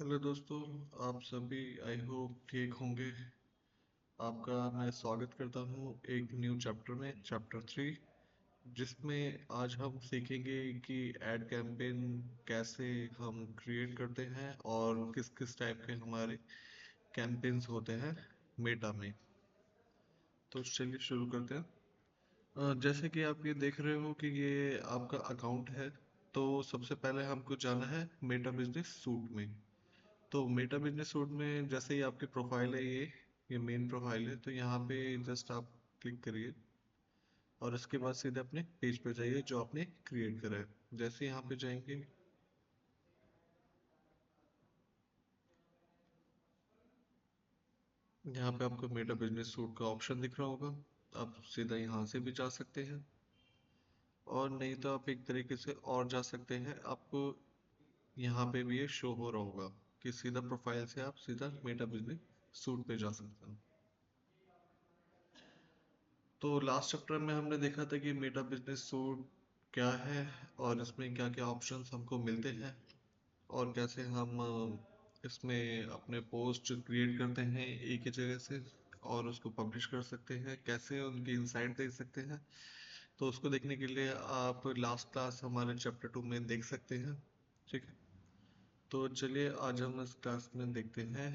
Hello दोस्तों। आप सभी आई होप ठीक होंगे। आपका मैं स्वागत करता हूँ एक न्यू चैप्टर में, चैप्टर 3, जिसमें आज हम सीखेंगे कि एड कैंपेन कैसे हम क्रिएट करते हैं और किस किस टाइप के हमारे कैंपेन्स होते हैं मेटा में। तो चलिए शुरू करते हैं। जैसे कि आप ये देख रहे हो कि ये आपका अकाउंट है। तो सबसे पहले हमको जाना है मेटा बिजनेस सूट में। तो मेटा बिजनेस सूट में जैसे ही आपकी प्रोफाइल है, ये मेन प्रोफाइल है, तो यहाँ पे जस्ट आप क्लिक करिए और इसके बाद सीधे अपने पेज पे जाइए जो आपने क्रिएट करा है। जैसे यहाँ पे जाएंगे, यहाँ पे आपको मेटा बिजनेस सूट का ऑप्शन दिख रहा होगा। आप सीधा यहाँ से भी जा सकते हैं और नहीं तो आप एक तरीके से और जा सकते हैं। आपको यहाँ पे भी ये शो हो रहा होगा कि सीधा प्रोफाइल से आप सीधा मेटा बिजनेस सूट पे जा सकते हैं। तो लास्ट चैप्टर में हमने देखा था कि मेटा बिजनेस सूट क्या है और इसमें क्या क्या ऑप्शंस हमको मिलते हैं और कैसे हम इसमें अपने पोस्ट क्रिएट करते हैं एक ही जगह से और उसको पब्लिश कर सकते हैं, कैसे उनकी इनसाइट देख सकते हैं। तो उसको देखने के लिए आप लास्ट क्लास हमारे चैप्टर 2 में देख सकते हैं। ठीक है। तो चलिए आज हम इस क्लास में देखते हैं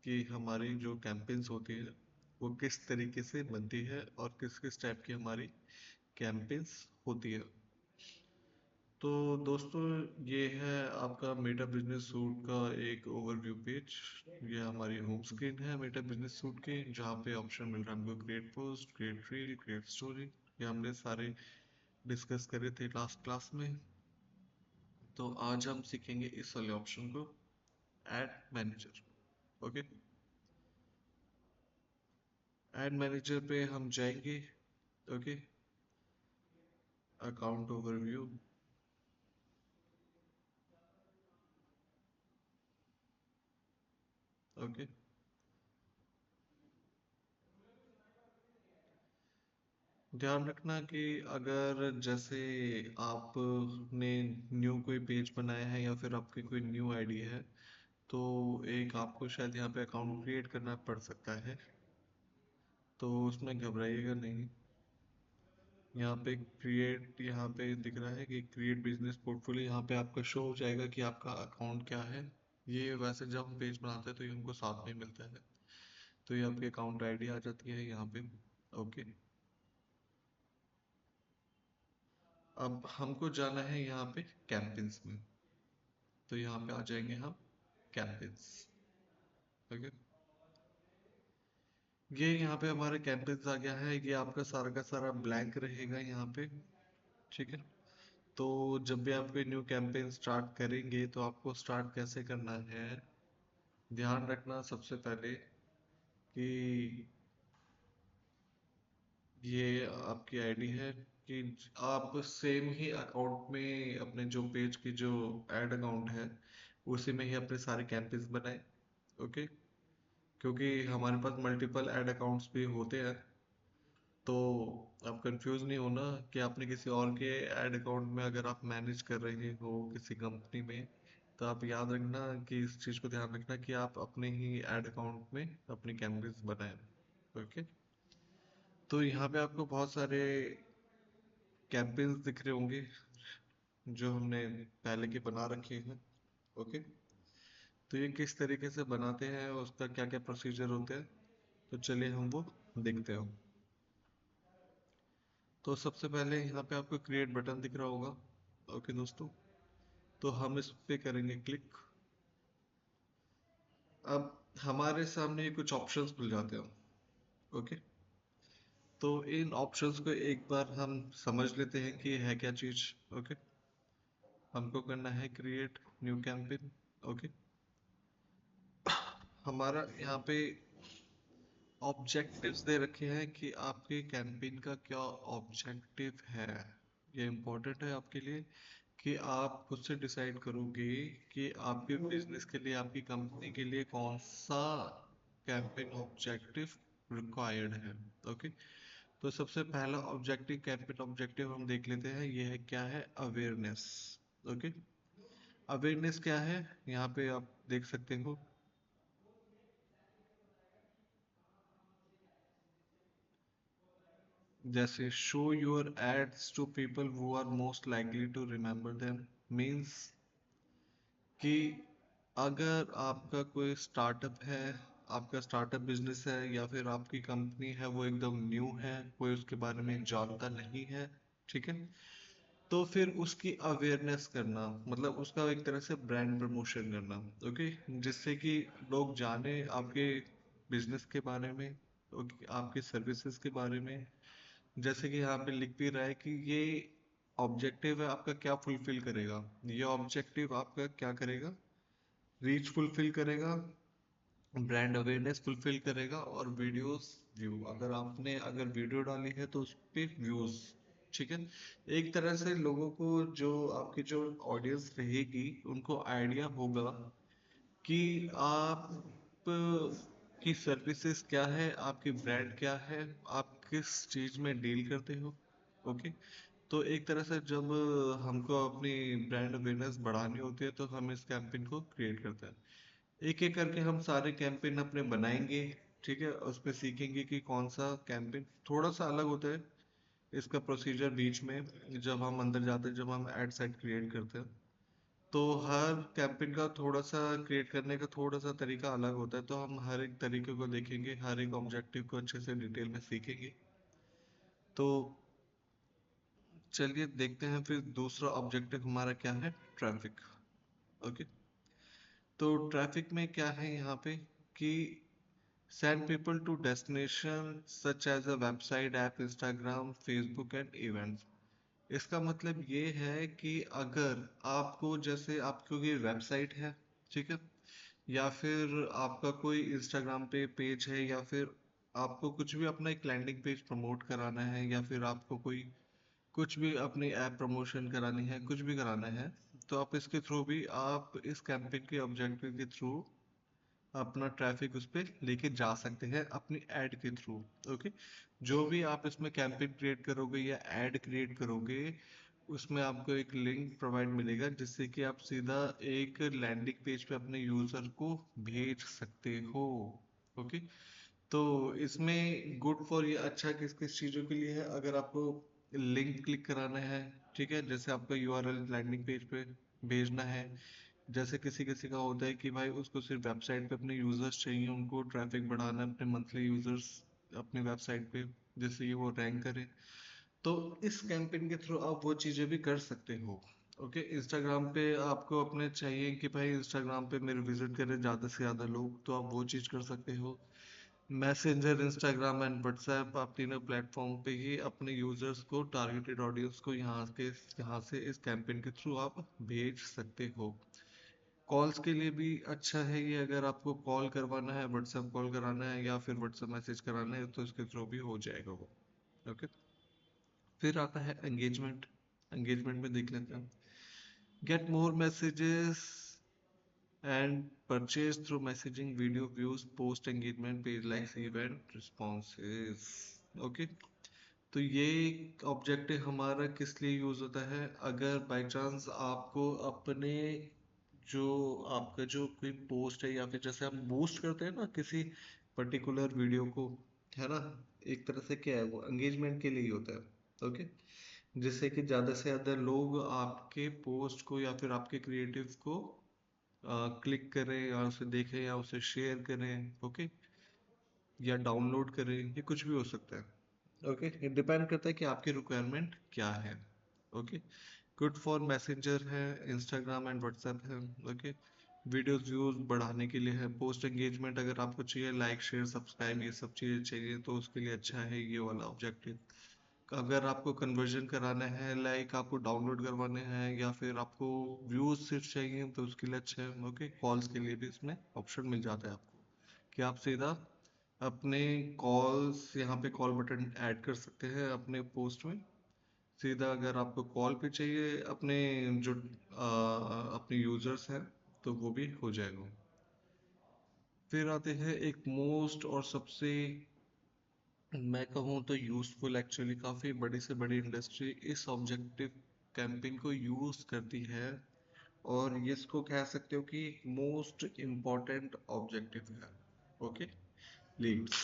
कि हमारी जो कैंपेन्स होती है वो किस तरीके से बनती है और किस किस टाइप की हमारी कैंपेन्स होती है। तो दोस्तों, ये है आपका मेटा बिजनेस सूट का एक ओवरव्यू पेज। ये हमारी होम स्क्रीन है मेटा बिजनेस सूट की, जहाँ पे ऑप्शन मिल रहा है हमको create post, create reel, create story. ये हमने सारे डिस्कस करे थे लास्ट क्लास में। तो आज हम सीखेंगे इस वाले ऑप्शन को, add manager. Okay. Add manager पे हम जाएंगे। ओके। Account overview. ओके। ध्यान रखना कि अगर जैसे आपने न्यू कोई पेज बनाया है या फिर आपकी कोई न्यू आईडी है, तो एक आपको शायद यहाँ पे अकाउंट क्रिएट करना पड़ सकता है। तो उसमें घबराइएगा नहीं। यहाँ पे क्रिएट, यहाँ पे दिख रहा है कि क्रिएट बिजनेस पोर्टफोलियो, यहाँ पे आपका शो हो जाएगा कि आपका अकाउंट क्या है। ये वैसे जब हम पेज बनाते हैं तो ये हमको साथ में मिलता है। तो ये आपकी अकाउंट आईडी आ जाती है यहाँ पे। ओके। अब हमको जाना है यहाँ पे कैंपेन्स में। तो यहाँ पे आ जाएंगे हम कैंपेन्स। ओके। ये यहाँ पे हमारे कैंपेन्स आ गया है। ये आपका सारा का सारा ब्लैंक रहेगा यहाँ पे। ठीक है। तो जब भी आप कोई न्यू कैंपेन स्टार्ट करेंगे तो आपको स्टार्ट कैसे करना है, ध्यान रखना सबसे पहले कि ये आपकी आईडी है कि आप सेम ही अकाउंट में अपने जो पेज की जो एड अकाउंट है उसी में ही अपने सारे कैंपेन्स बनाए। ओके। क्योंकि हमारे पास मल्टीपल ऐड अकाउंट्स भी होते हैं। तो आप कंफ्यूज नहीं होना कि आपने किसी और के ऐड अकाउंट में अगर आप मैनेज कर रहे हो किसी कंपनी में, तो आप याद रखना कि इस चीज़ को ध्यान रखना कि आप अपने ही ऐड अकाउंट में अपनी कैंपेन्स बनाएं। ओके। तो यहाँ पे आपको बहुत सारे कैंपेन्स दिख रहे होंगे जो हमने पहले के बना रखे हैं। ओके। तो ये किस तरीके से बनाते हैं, उसका क्या क्या प्रोसीजर होते हैं, तो चलिए हम वो देखते हैं। तो सबसे पहले यहाँ पे आपको क्रिएट बटन दिख रहा होगा। ओके दोस्तों। तो हम इस पे करेंगे क्लिक। अब हमारे सामने कुछ ऑप्शंस खुल जाते हैं। ओके। तो इन ऑप्शंस को एक बार हम समझ लेते हैं कि है क्या चीज़। ओके। हमको करना है क्रिएट न्यू कैंपेन। ओके। हमारा यहाँ पे ऑब्जेक्टिव्स दे रखे हैं कि आपके कैंपेन का क्या ऑब्जेक्टिव है। ये इम्पोर्टेंट है आपके लिए कि आप खुद से डिसाइड करोगे कि आपके बिजनेस के लिए, आपकी कंपनी के लिए कौन सा कैंपेन ऑब्जेक्टिव रिक्वायर्ड है। ओके। तो सबसे पहला ऑब्जेक्टिव, कैंपेन ऑब्जेक्टिव हम देख लेते हैं। ये है क्या है, अवेयरनेस। ओके। अवेयरनेस क्या है, यहाँ पे आप देख सकते हो। जैसे show your ads to people who are most likely to remember them, means कि अगर आपका कोई स्टार्टअप है, आपका स्टार्टअप बिजनेस है, या फिर आपकी कंपनी है वो एकदम न्यू है, कोई उसके बारे में जानता नहीं है, ठीक है, तो फिर उसकी अवेयरनेस करना, मतलब उसका एक तरह से ब्रांड प्रमोशन करना, ओके, जिससे कि लोग जाने आपके बिजनेस के बारे में, ओके, आपके सर्विसेज के बारे में। जैसे कि यहाँ पे लिख भी रहा है कि ये ऑब्जेक्टिव है आपका, क्या फुलफिल करेगा, ये ऑब्जेक्टिव आपका क्या करेगा, रीच फुलफिल करेगा, ब्रांड अवेयरनेस फुलफिल करेगा, और वीडियोस व्यू, अगर वीडियो डाली है तो उस पे व्यूज, ठीक है। एक तरह से लोगों को, जो आपकी जो ऑडियंस रहेगी, उनको आइडिया होगा कि आप की सर्विसेज क्या है, आपकी ब्रांड क्या है, आप किस चीज में डील करते हो, ओके। तो एक तरह से जब हमको अपनी ब्रांड अवेयरनेस बढ़ानी होती है तो हम इस कैंपेन को क्रिएट करते हैं। एक एक करके हम सारे कैंपेन अपने बनाएंगे, ठीक है, उसमें सीखेंगे कि कौन सा कैंपेन थोड़ा सा अलग होता है, इसका प्रोसीजर बीच में, जब हम अंदर जाते हैं, जब हम एड सेट क्रिएट करते हैं, तो हर कैंपेन का थोड़ा सा क्रिएट करने का थोड़ा सा तरीका अलग होता है, तो हम हर एक तरीके को देखेंगे, हर एक ऑब्जेक्टिव को अच्छे से डिटेल में सीखेंगे। तो चलिए देखते हैं फिर दूसरा ऑब्जेक्टिव हमारा क्या है, ट्रैफिक, ओके। तो ट्रैफिक में क्या है यहाँ पे कि send people to destination such as a website, app, Instagram, Facebook and events। इसका मतलब ये है कि अगर आपको, जैसे आपको ये वेबसाइट है, ठीक है, या फिर आपका कोई इंस्टाग्राम पे पेज है, या फिर आपको कुछ भी अपना एक लैंडिंग पेज प्रमोट कराना है, या फिर आपको कोई कुछ भी अपनी ऐप प्रमोशन करानी है, कुछ भी कराना है, तो आप इसके थ्रू भी, आप इस कैंपेन के ऑब्जेक्टिव के थ्रू अपना ट्रैफिक उस पर लेके जा सकते हैं अपनी एड के थ्रू, ओके। जो भी आप इसमें कैंपेन क्रिएट करोगे या एड क्रिएट करोगे, उसमें आपको एक लिंक प्रोवाइड मिलेगा, जिससे कि आप सीधा एक लैंडिंग पेज पे अपने यूजर को भेज सकते हो, ओके। तो इसमें गुड फॉर ये अच्छा किस किस चीज़ों के लिए है, अगर आपको लिंक क्लिक कराना है, ठीक है, जैसे आपका यूआरएल लैंडिंग पेज पे भेजना है, जैसे किसी किसी का होता है कि भाई उसको सिर्फ वेबसाइट पे अपने यूजर्स चाहिए, उनको ट्रैफिक बढ़ाना है, अपने मंथली यूजर्स अपनी वेबसाइट पे, जिससे कि वो रैंक करे, तो इस कैंपेन के थ्रू आप वो चीज़ें भी कर सकते हो, ओके। इंस्टाग्राम पे आपको अपने चाहिए कि भाई इंस्टाग्राम पे मेरे विजिट करें ज़्यादा से ज़्यादा लोग, तो आप वो चीज़ कर सकते हो। मैसेंजर, इंस्टाग्राम एंड व्हाट्सएप, आप तीनों प्लेटफॉर्म पे ही अपने यूजर्स को, टारगेटेड ऑडियंस को यहाँ से इस कैंपेन के थ्रू आप भेज सकते हो। कॉल्स के लिए भी अच्छा है ये, अगर आपको कॉल करवाना है, व्हाट्सएप कॉल कराना है, या फिर व्हाट्सएप मैसेज कराना है, तो इसके थ्रू भी हो जाएगा वो, ओके। फिर आता है एंगेजमेंट। एंगेजमेंट में देख लेते हैं। Get more messages and purchase through messaging, video views, post engagement, page likes, event responses, okay. तो ये ऑब्जेक्टिव हमारा किस लिए यूज होता है, अगर बाय चांस आपको अपने, जो आपका जो कोई पोस्ट है, या फिर जैसे हम बूस्ट करते हैं ना किसी पर्टिकुलर वीडियो को, है ना, एक तरह से क्या है वो एंगेजमेंट के लिए ही होता है, ओके। जिससे कि ज़्यादा से ज़्यादा लोग आपके पोस्ट को या फिर आपके क्रिएटिव को क्लिक करें, या उसे देखें, या उसे शेयर करें, ओके, या डाउनलोड करें, ये कुछ भी हो सकता है, ओके। ये डिपेंड करता है कि आपकी रिक्वायरमेंट क्या है, ओके। गुड फॉर मैसेंजर है, इंस्टाग्राम एंड व्हाट्सएप है, ओके। वीडियोस व्यूज बढ़ाने के लिए है, पोस्ट एंगेजमेंट अगर आपको चाहिए, लाइक शेयर सब्सक्राइब ये सब चीज़ें चाहिए, तो उसके लिए अच्छा है ये वाला ऑब्जेक्टिव। अगर आपको कन्वर्जन कराना है, लाइक आपको डाउनलोड करवाने हैं, या फिर आपको व्यूज सिर्फ चाहिए, तो उसके लिए अच्छा है, ओके। कॉल्स के लिए भी इसमें ऑप्शन मिल जाता है आपको, कि आप सीधा अपने कॉल्स, यहाँ पे कॉल बटन ऐड कर सकते हैं अपने पोस्ट में, सीधा अगर आपको कॉल पे चाहिए अपने, जो अपने यूजर्स हैं, तो वो भी हो जाएगा। फिर आते हैं एक मोस्ट और सबसे, मैं कहूँ तो यूजफुल, एक्चुअली काफ़ी बड़ी से बड़ी इंडस्ट्री इस ऑब्जेक्टिव कैंपेन को यूज़ करती है, और ये इसको कह सकते हो कि मोस्ट इम्पॉर्टेंट ऑब्जेक्टिव है। Okay, leads.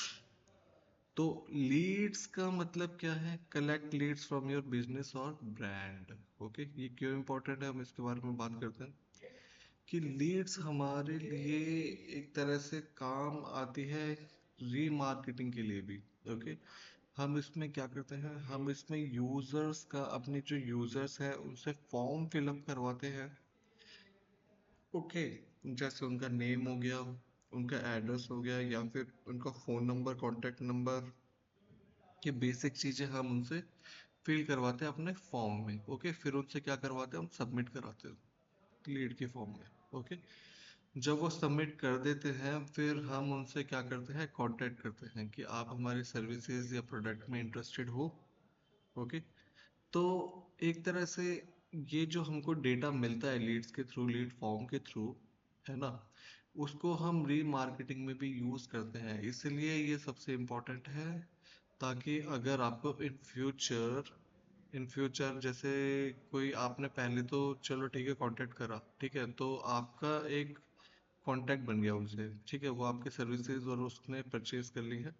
तो लीड्स का मतलब क्या है? Collect leads from your business और ब्रांड। ओके, ये क्यों इम्पोर्टेंट है हम इसके बारे में बात करते हैं कि लीड्स हमारे लिए एक तरह से काम आती है रीमार्केटिंग के लिए भी। ओके, हम इसमें क्या करते हैं, हम इसमें यूजर्स का, अपने जो यूजर्स है उनसे फॉर्म फिलअप करवाते हैं। ओके, जैसे उनका नेम हो गया, उनका एड्रेस हो गया, या फिर उनका फ़ोन नंबर, कॉन्टैक्ट नंबर, ये बेसिक चीज़ें हम उनसे फिल करवाते हैं अपने फॉर्म में। ओके, फिर उनसे क्या करवाते हैं, हम सबमिट कराते हैं लीड के फॉर्म में। ओके, जब वो सबमिट कर देते हैं फिर हम उनसे क्या करते हैं, कांटेक्ट करते हैं कि आप हमारी सर्विसेज या प्रोडक्ट में इंटरेस्टेड हो। ओके, तो एक तरह से ये जो हमको डेटा मिलता है लीड्स के थ्रू, लीड फॉर्म के थ्रू, है ना, उसको हम रीमार्केटिंग में भी यूज करते हैं। इसलिए ये सबसे इम्पोर्टेंट है, ताकि अगर आपको इन फ्यूचर जैसे कोई, आपने पहले तो चलो ठीक है कांटेक्ट करा, ठीक है, तो आपका एक कांटेक्ट बन गया उनसे, ठीक है, वो आपके सर्विसेज और उसने परचेज कर ली है।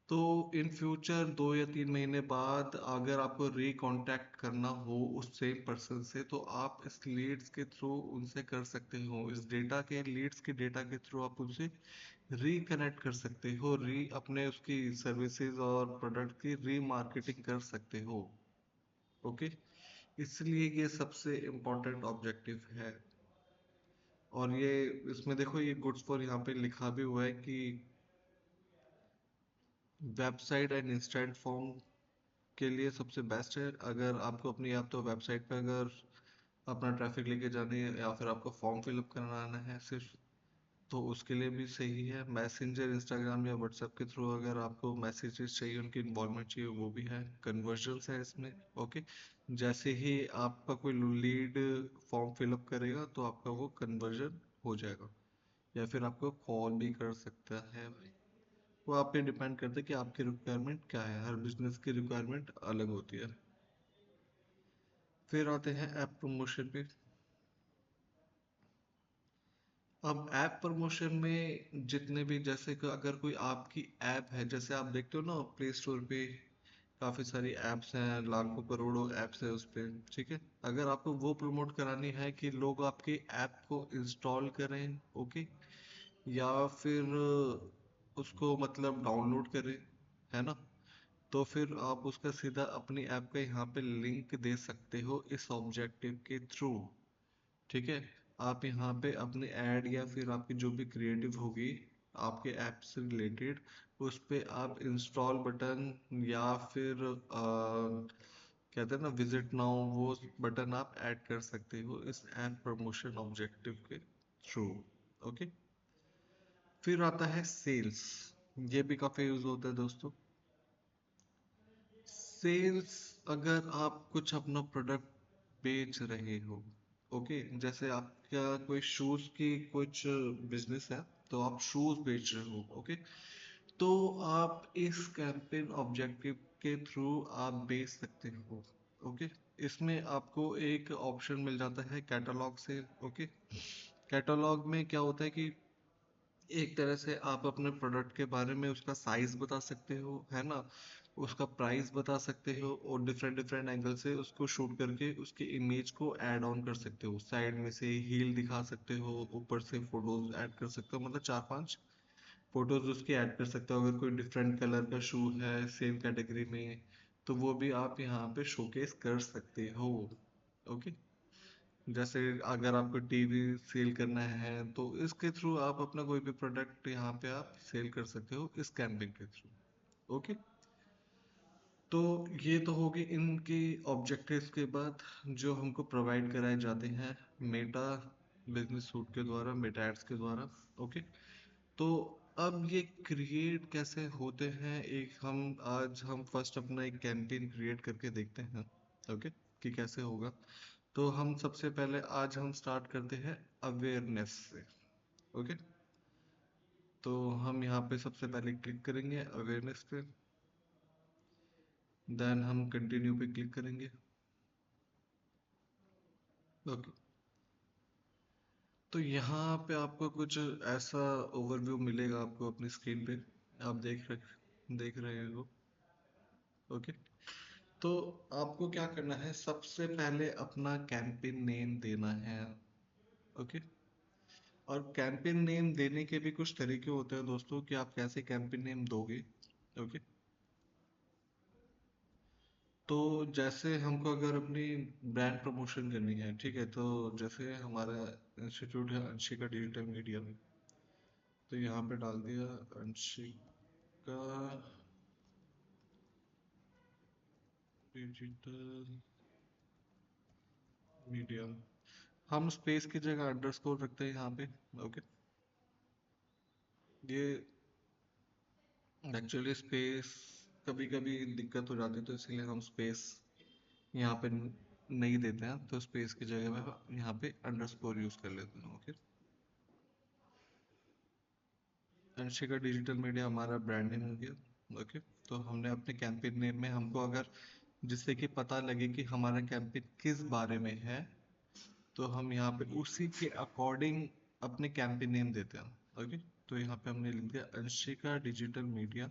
तो इन फ्यूचर 2 या 3 महीने बाद अगर आपको रिकॉन्टैक्ट करना हो उस सेम पर्सन से, तो आप इस लीड्स के थ्रू उनसे कर सकते हो, इस डेटा के, लीड्स के डेटा के थ्रू आप उनसे रिकनेक्ट कर सकते हो, अपने उसकी सर्विसेज और प्रोडक्ट की रीमार्केटिंग कर सकते हो। ओके, इसलिए ये सबसे इम्पोर्टेंट ऑब्जेक्टिव है। और ये, इसमें देखो ये गुड्स फॉर यहाँ पे लिखा भी हुआ है कि वेबसाइट एंड इंस्टेंट फॉर्म के लिए सबसे बेस्ट है। अगर आपको अपनी, आप तो वेबसाइट पे अगर अपना ट्रैफिक लेके जानी है या फिर आपको फॉर्म फिलअप कराना है सिर्फ, तो उसके लिए भी सही है। मैसेंजर, इंस्टाग्राम या व्हाट्सएप के थ्रू अगर आपको मैसेजेस चाहिए, उनकी इन्वॉल्वमेंट चाहिए, वो भी है। कन्वर्जन्स है इसमें। ओके, जैसे ही आपका कोई लीड फॉर्म फिलअप करेगा तो आपका वो कन्वर्जन हो जाएगा, या फिर आपको कॉल भी कर सकता है। वो आप पे डिपेंड करता है कि आपकी रिक्वायरमेंट क्या है, हर बिजनेस की रिक्वायरमेंट अलग होती है। फिर आते हैं ऐप प्रमोशन पे। अब ऐप प्रमोशन में जितने भी, जैसे कि अगर कोई आपकी ऐप है, जैसे आप देखते हो ना प्ले स्टोर पे काफ़ी सारी ऐप्स हैं, लाखों करोड़ों ऐप्स है उस पे, ठीक है, अगर आपको वो प्रमोट करानी है कि लोग आपके ऐप को इंस्टॉल करें, ओके, या फिर उसको मतलब डाउनलोड करें, है ना, तो फिर आप उसका सीधा अपनी ऐप का यहाँ पे लिंक दे सकते हो इस ऑब्जेक्टिव के थ्रू। ठीक है, आप यहाँ पे अपने ऐड या फिर आपकी जो भी क्रिएटिव होगी आपके ऐप से रिलेटेड, उस पे आप इंस्टॉल बटन या फिर कहते हैं ना विजिट नाउ, वो बटन आप ऐड कर सकते हो इस ऐप प्रमोशन ऑब्जेक्टिव के थ्रू। ओके, फिर आता है सेल्स। ये भी काफी यूज होता है दोस्तों। सेल्स, अगर आप कुछ अपना प्रोडक्ट बेच रहे हो, ओके, जैसे आपका कोई शूज की कुछ बिजनेस है, तो आप शूज बेच रहे हो, ओके, तो आप इस कैंपेन ऑब्जेक्टिव के थ्रू आप बेच सकते हो। ओके, इसमें आपको एक ऑप्शन मिल जाता है कैटलॉग से। ओके, कैटलॉग में क्या होता है कि एक तरह से आप अपने प्रोडक्ट के बारे में उसका साइज बता सकते हो, है ना, उसका प्राइस बता सकते हो, और डिफरेंट डिफरेंट एंगल से उसको शूट करके उसकी इमेज को ऐड ऑन कर सकते हो, साइड में से हील दिखा सकते हो, ऊपर से फोटोज ऐड कर सकते हो, मतलब 4-5 फोटोज उसकी ऐड कर सकते हो। अगर कोई डिफरेंट कलर का शू है सेम कैटेगरी में, तो वो भी आप यहाँ पे शोकेस कर सकते हो। ओके, जैसे अगर आपको टीवी सेल करना है तो इसके थ्रू आप अपना कोई भी प्रोडक्ट यहाँ पे आप सेल कर सकते हो इस कैंपिंग के थ्रू। ओके, तो ये तो होगी इनकी ऑब्जेक्टिव्स के बाद जो हमको प्रोवाइड कराए जाते हैं मेटा बिजनेस सूट के द्वारा, मेटा एड्स के द्वारा। ओके, तो अब ये क्रिएट कैसे होते हैं, एक हम फर्स्ट अपना एक कैंपेन क्रिएट करके देखते हैं। ओके, कि कैसे होगा। तो हम सबसे पहले आज हम स्टार्ट करते हैं अवेयरनेस से। ओके, तो हम यहाँ पे सबसे पहले क्लिक करेंगे अवेयरनेस पे, देन हम कंटिन्यू पे क्लिक करेंगे। ओके, तो यहाँ पे आपको कुछ ऐसा ओवरव्यू मिलेगा आपको अपनी स्क्रीन पे, आप देख रहे हो। ओके। तो आपको क्या करना है, सबसे पहले अपना कैंपेन नेम देना है। ओके। और कैंपेन नेम देने के भी कुछ तरीके होते हैं दोस्तों कि आप कैसे कैंपेन नेम दोगे। ओके। तो जैसे हमको अगर अपनी ब्रांड प्रमोशन करनी है, ठीक है, तो जैसे हमारा इंस्टीट्यूट है अंशिका डिजिटल मीडिया, तो यहाँ पे डाल दिया अंशिका डिजिटल मीडिया। हम स्पेस की जगह अंडरस्कोर रखते हैं यहाँ पे। ओके। ये एक्चुअली स्पेस कभी कभी दिक्कत हो जाती है, तो इसीलिए हम स्पेस यहाँ पे नहीं देते हैं, तो स्पेस की जगह में यहाँ पे अंडरस्कोर यूज कर लेते हैं। ओके। अंशिका डिजिटल मीडिया हमारा ब्रांड नेम हो गया। ओके। तो हमने अपने कैंपेन नेम में हमको अगर जिससे कि पता लगे कि हमारा कैंपेन किस बारे में है, तो हम यहाँ पे उसी के अकॉर्डिंग अपने कैंपेन नेम देते हैं। ओके। तो यहाँ पे हमने लिख दिया अंशिका डिजिटल मीडिया।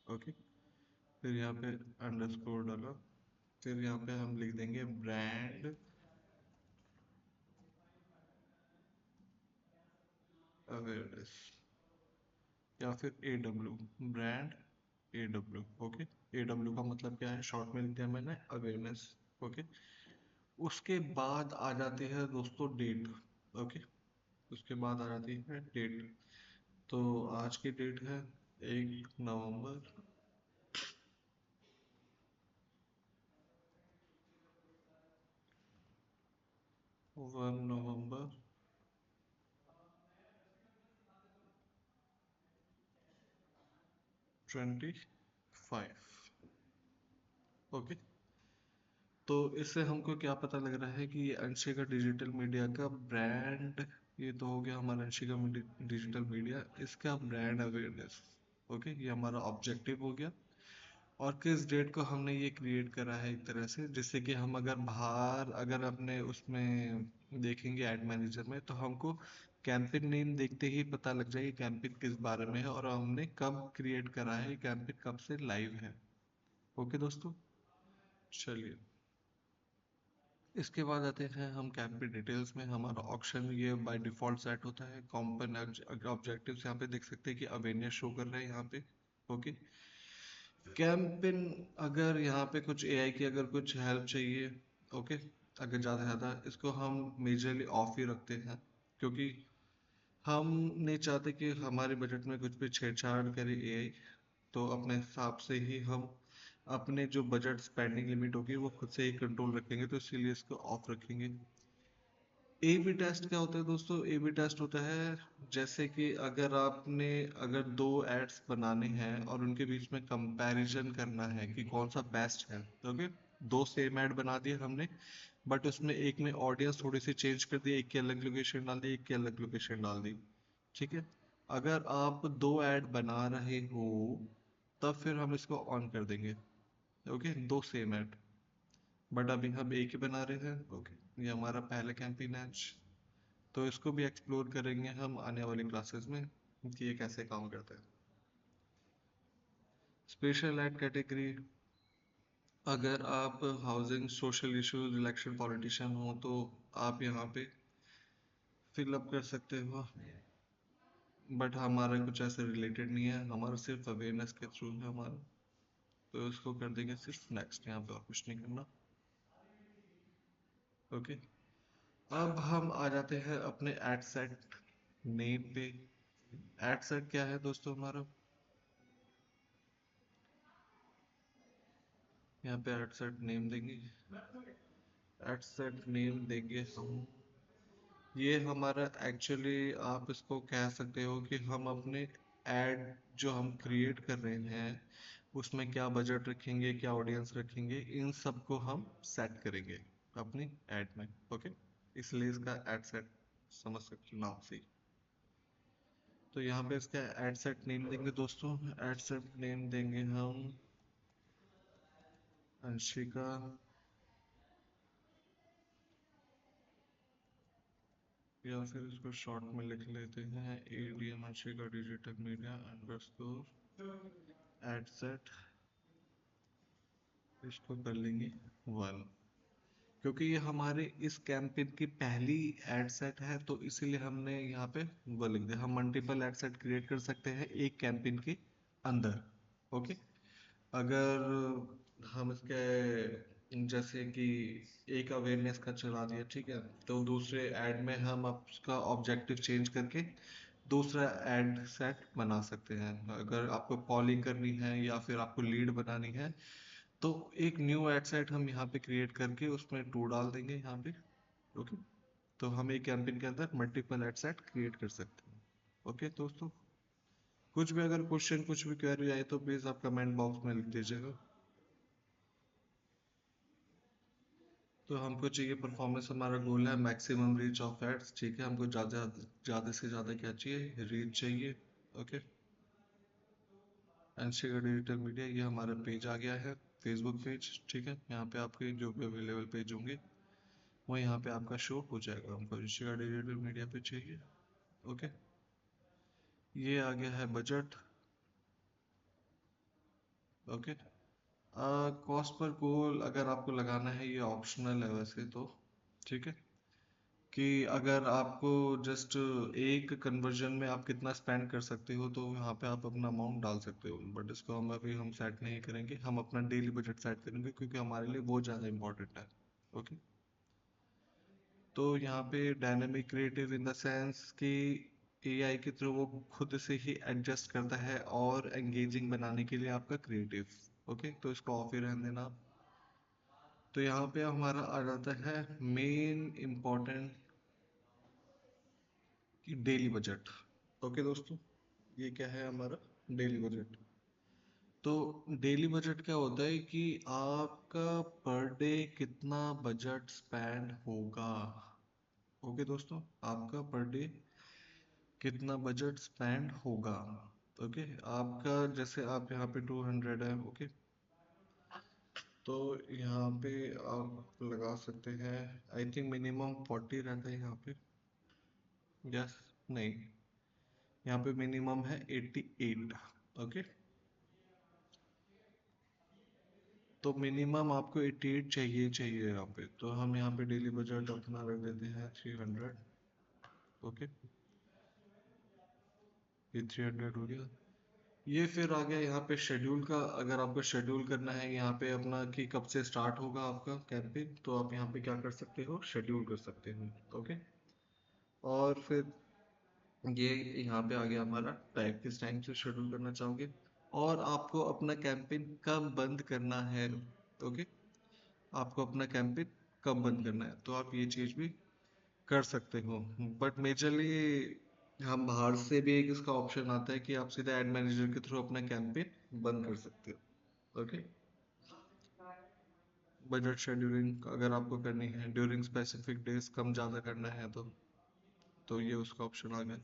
ओके। फिर यहाँ पे अंडरस्कोर डाला। फिर यहाँ पे हम लिख देंगे ब्रांड अवेयरनेस, या फिर A W, brand A W. Okay. A W का मतलब क्या है, शॉर्ट में लिख दिया मैंने अवेयरनेस। ओके। उसके बाद आ जाती है दोस्तों डेट। ओके। उसके बाद आ जाती है डेट। तो आज की डेट है 1 नवंबर। 1 नवंबर 25। ओके। तो इससे हमको क्या पता लग रहा है कि ये अंशिका डिजिटल मीडिया का ब्रांड, ये तो हो गया हमारा अंशिका डिजिटल मीडिया, इसका ब्रांड अवेयरनेस। ओके, ये हमारा ऑब्जेक्टिव हो गया। और किस डेट को हमने ये क्रिएट करा है एक तरह से, जिससे कि हम अगर बाहर अगर अपने उसमें देखेंगे ऐड मैनेजर में, तो हमको कैंपेन नेम देखते ही पता लग जाएगी कैंपेन किस बारे में है और हमने कब क्रिएट करा है, कैंपेन कब से लाइव है। ओके दोस्तों। चलिए, इसके बाद आते हैं हम कैंपेन डिटेल्स में। हमारा ऑप्शन ये बाय डिफॉल्ट सेट होता है। कॉम्पन ऑब्जेक्टिव्स यहाँ पे देख सकते हैं कि अवेयरनेस शो कर रहे हैं यहाँ पे। ओके। कैंपेन, अगर यहाँ पे कुछ एआई की अगर कुछ हेल्प चाहिए, ओके, अगर ज़्यादा ज़्यादा इसको हम मेजरली ऑफ ही रखते हैं, क्योंकि हम नहीं चाहते कि हमारे बजट में कुछ भी छेड़छाड़ करे एआई। तो अपने हिसाब से ही हम अपने जो बजट स्पेंडिंग लिमिट होगी वो खुद से ही कंट्रोल रखेंगे, तो इसीलिए इसको ऑफ रखेंगे। ए बी टेस्ट क्या होता है दोस्तों, ए बी टेस्ट होता है जैसे कि अगर आपने अगर दो एड्स बनाने हैं और उनके बीच में कंपैरिजन करना है कि कौन सा बेस्ट है। ओके। दो सेम ऐड बना दिए हमने, बट उसमें एक में ऑडियंस थोड़ी सी चेंज कर दी, एक की अलग लोकेशन डाल दी, एक की अलग लोकेशन डाल दी। ठीक है। अगर आप दो ऐड बना रहे हो, तब फिर हम इसको ऑन कर देंगे। ओके, दो सेम ऐड, बट अभी हम एक ही बना रहे हैं। ओके, ये हमारा पहला कैंपेन है। तो इसको भी एक्सप्लोर करेंगे हम आने वाली क्लासेस में कि ये कैसे काम करता है। स्पेशल एड कैटेगरी, अगर आप housing, social issues, election, politician हो, तो आप यहाँ पे फिलअप कर सकते हो, बट हमारा कुछ ऐसे रिलेटेड नहीं है, हमारा सिर्फ अवेयरनेस के थ्रू है हमारा। तो इसको कर देंगे सिर्फ नेक्स्ट, यहाँ पे और कुछ नहीं करना। ओके। अब हम आ जाते हैं अपने एड सेट नेम पे। एड सेट क्या है दोस्तों हमारा, यहाँ पे एड सेट नेम देंगे। एड सेट नेम देंगे हम, ये हमारा एक्चुअली आप इसको कह सकते हो कि हम अपने एड जो हम क्रिएट कर रहे हैं उसमें क्या बजट रखेंगे, क्या ऑडियंस रखेंगे, इन सब को हम सेट करेंगे अपनी एड में। ओके। इसलिए इसका एड सेट समझ सकते हो नाम से ही। तो यहाँ पे इसका एड सेट नेम देंगे दोस्तों। एड सेट नेम देंगे हम अंशिका या फिर इसको शॉर्ट में लिख लेते हैं ADM का digital media underscore ad set, इसको कर लेंगे 1, क्योंकि ये हमारे इस कैंपेन की पहली एड सेट है तो इसीलिए हमने यहाँ पे वो लिख दिया। हम मल्टीपल एड सेट क्रिएट कर सकते हैं एक कैंपेन के अंदर। ओके, अगर हम इसके जैसे कि एक अवेयरनेस का चला दिया, ठीक है, तो दूसरे ऐड में हम उसका ऑब्जेक्टिव चेंज करके दूसरा ऐड सेट बना सकते हैं। अगर आपको कॉलिंग करनी है या फिर आपको लीड बनानी है तो एक न्यू ऐड सेट हम यहाँ पे क्रिएट करके उसमें टू डाल देंगे यहाँ पे। ओके, तो हम एक कैंपेन के अंदर मल्टीपल ऐड सेट क्रिएट कर सकते हैं। ओके दोस्तों, कुछ भी अगर क्वेश्चन कुछ भी क्वेरी आए तो प्लीज आप कमेंट बॉक्स में लिख दीजिएगा। तो हमको चाहिए परफॉर्मेंस, हमारा गोल है मैक्सिमम रीच ऑफ एड्स, ठीक है, हमको ज़्यादा ज़्यादा से ज़्यादा क्या चाहिए, रीच चाहिए। ओके, इंस्टाग्राम डिजिटल मीडिया, ये हमारा पेज आ गया है, फेसबुक पेज, ठीक है, यहाँ पे आपके जो भी अवेलेबल पेज होंगे वो यहाँ पे आपका शो हो जाएगा। हमको इंस्टाग्राम डिजिटल मीडिया पे चाहिए। ओके, ये आ गया है बजट। ओके, कॉस्ट पर गोल अगर आपको लगाना है ये ऑप्शनल है वैसे तो, ठीक है, कि अगर आपको जस्ट एक कन्वर्जन में आप कितना स्पेंड कर सकते हो तो यहाँ पे आप अपना अमाउंट डाल सकते हो, बट इसको हम अभी हम सेट नहीं करेंगे, हम अपना डेली बजट सेट करेंगे क्योंकि हमारे लिए वो ज़्यादा इंपॉर्टेंट है। ओके, तो यहाँ पे dynamic creative in the sense कि एआई के थ्रू वो खुद से ही एडजस्ट करता है और एंगेजिंग बनाने के लिए आपका क्रिएटिव। ओके, तो इसको ऑफ ही रहने देना आप। तो यहाँ पे हमारा आ जाता है मेन इम्पोर्टेंट कि डेली बजट। ओके दोस्तों, ये क्या है हमारा डेली बजट। तो डेली बजट क्या होता है कि आपका पर डे कितना बजट स्पेंड होगा। ओके दोस्तों, आपका पर डे कितना बजट स्पेंड होगा। ओके, आपका जैसे आप यहाँ पे 200 है। ओके, तो यहाँ पे आप लगा सकते हैं, आई थिंक मिनिमम 40 रहता है यहाँ पे। यस, नहीं, यहाँ पे मिनिमम है 88। ओके, तो मिनिमम आपको 88 चाहिए चाहिए यहाँ पे, तो हम यहाँ पे डेली बजट अपना रख देते हैं 300। ओके, ये 300 हो गया। ये फिर आ गया यहाँ पे शेड्यूल का, अगर आपको शेड्यूल करना है यहाँ पे अपना कि कब से स्टार्ट होगा आपका कैंपेन, तो आप यहाँ पे क्या कर सकते हो, शेड्यूल कर सकते हो। ओके, और फिर ये यहाँ पे आ गया हमारा टाइम, किस टाइम से शेड्यूल करना चाहोगे, और आपको अपना कैंपेन कब बंद करना है। ओके, आपको अपना कैंपेन कब बंद करना है तो आप ये चीज़ भी कर सकते हो। बट मेजरली हम बाहर से भी एक इसका ऑप्शन आता है कि आप सीधा एड मैनेजर के थ्रू अपना कैंपेन बंद कर सकते हो। ओके, बजट शेड्यूलिंग अगर आपको करनी है ड्यूरिंग स्पेसिफिक डेज, कम ज़्यादा करना है तो ये उसका ऑप्शन आ गया।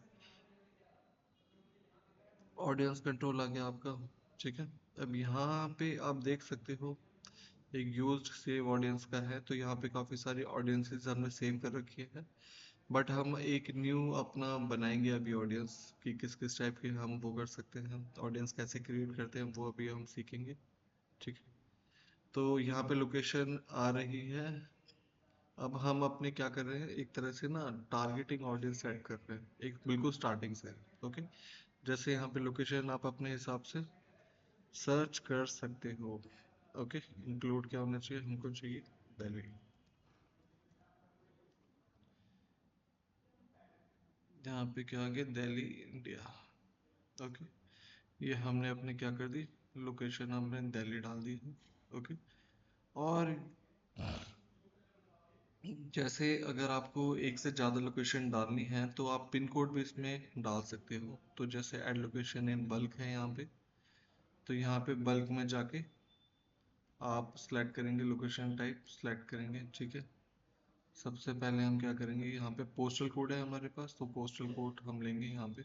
ऑडियंस कंट्रोल आ गया आपका, ठीक है। अब यहाँ पे आप देख सकते हो एक यूज्ड सेव ऑडियंस का है, तो यहाँ पे काफ़ी सारी ऑडियंसेस हमने सेव कर रखी है, बट हम एक न्यू अपना बनाएंगे अभी ऑडियंस कि किस किस टाइप के हम वो कर सकते हैं, ऑडियंस कैसे क्रिएट करते हैं वो अभी हम सीखेंगे, ठीक है। तो यहाँ पे लोकेशन आ रही है। अब हम अपने क्या कर रहे हैं, एक तरह से ना टारगेटिंग ऑडियंस सेट कर रहे हैं एक बिल्कुल स्टार्टिंग से। ओके, जैसे यहाँ पे लोकेशन आप अपने हिसाब से सर्च कर सकते हो। ओके, इंक्लूड क्या होना चाहिए, हमको चाहिए दिल्ली। यहाँ पे क्या आ गया, दिल्ली इंडिया। ओके, ये हमने अपने क्या कर दी, लोकेशन हमने दिल्ली डाल दी है। ओके, और जैसे अगर आपको एक से ज़्यादा लोकेशन डालनी है तो आप पिन कोड भी इसमें डाल सकते हो, तो जैसे ऐड लोकेशन इन बल्क है यहाँ पे, तो यहाँ पे बल्क में जाके आप सिलेक्ट करेंगे, लोकेशन टाइप सिलेक्ट करेंगे, ठीक है। सबसे पहले हम क्या करेंगे, यहाँ पे पोस्टल कोड है हमारे पास, तो पोस्टल कोड हम लेंगे यहाँ पे।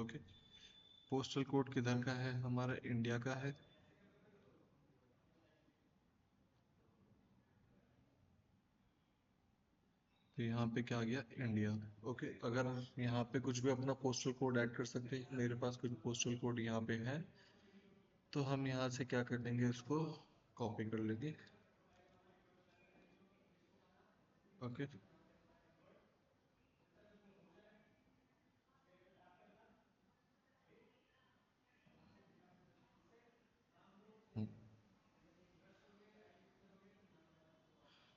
ओके, पोस्टल कोड किधर का है, हमारा इंडिया का है। तो यहाँ पे क्या आ गया, इंडिया। ओके, अगर यहाँ पे कुछ भी अपना पोस्टल कोड ऐड कर सकते हैं, मेरे पास कुछ पोस्टल कोड यहाँ पे है, तो हम यहाँ से क्या कर लेंगे, इसको कॉपी कर लेंगे। ओके।